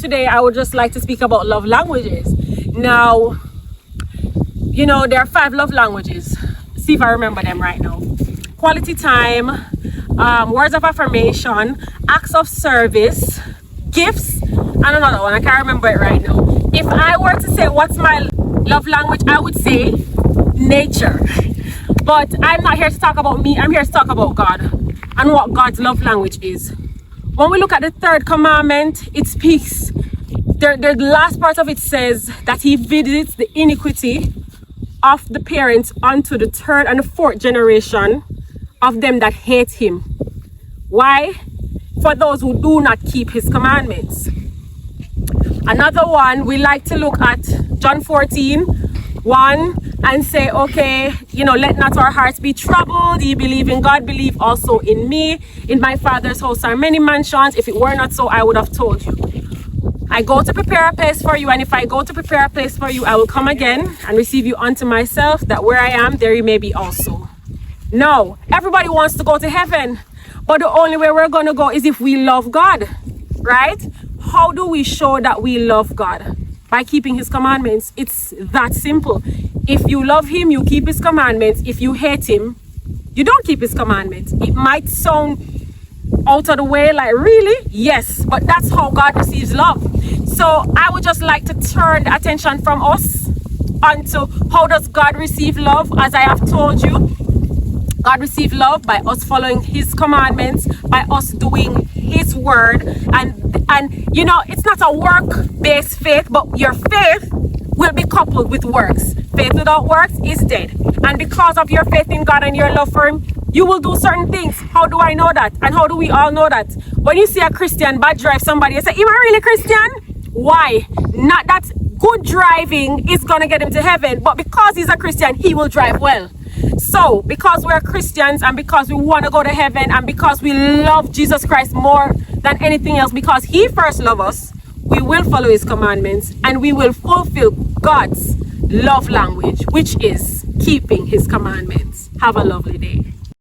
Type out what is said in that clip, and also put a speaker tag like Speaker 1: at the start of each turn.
Speaker 1: today I would just like to speak about love languages. Now, you know, there are 5 love languages. See if I remember them right now. Quality time, words of affirmation, acts of service, gifts, and another one. I can't remember it right now. If I were to say what's my love language, I would say nature. But I'm not here to talk about me. I'm here to talk about God and what God's love language is. When we look at the 3rd commandment, it speaks, the last part of it says that he visits the iniquity of the parents unto the 3rd and the 4th generation of them that hate him. Why? For those who do not keep his commandments. Another one, we like to look at John 14:1 and say, okay, you know, let not our hearts be troubled. Ye believe in God, believe also in me. In my Father's house are many mansions. If it were not so, I would have told you. I go to prepare a place for you, and if I go to prepare a place for you, I will come again and receive you unto myself, that where I am, there you may be also. No, everybody wants to go to heaven, but the only way we're going to go is if we love God, right? How do we show that we love God? By keeping his commandments. It's that simple. If you love him, you keep his commandments. If you hate him, you don't keep his commandments. It might sound out of the way, like, really? Yes, but that's how God receives love. So I would just like to turn the attention from us onto how does God receive love. As I have told you, God receives love by us following his commandments, by us doing his word. And you know, it's not a work-based faith, but your faith will be coupled with works. Faith without works is dead. And because of your faith in God and your love for him, you will do certain things. How do I know that? And how do we all know that? When you see a Christian bad drive somebody, you say, am I really Christian? Why? Not that good driving is going to get him to heaven, but because he's a Christian, he will drive well. So, because we're Christians and because we want to go to heaven and because we love Jesus Christ more than anything else, because he first loved us, we will follow his commandments and we will fulfill God's love language, which is keeping his commandments. Have a lovely day.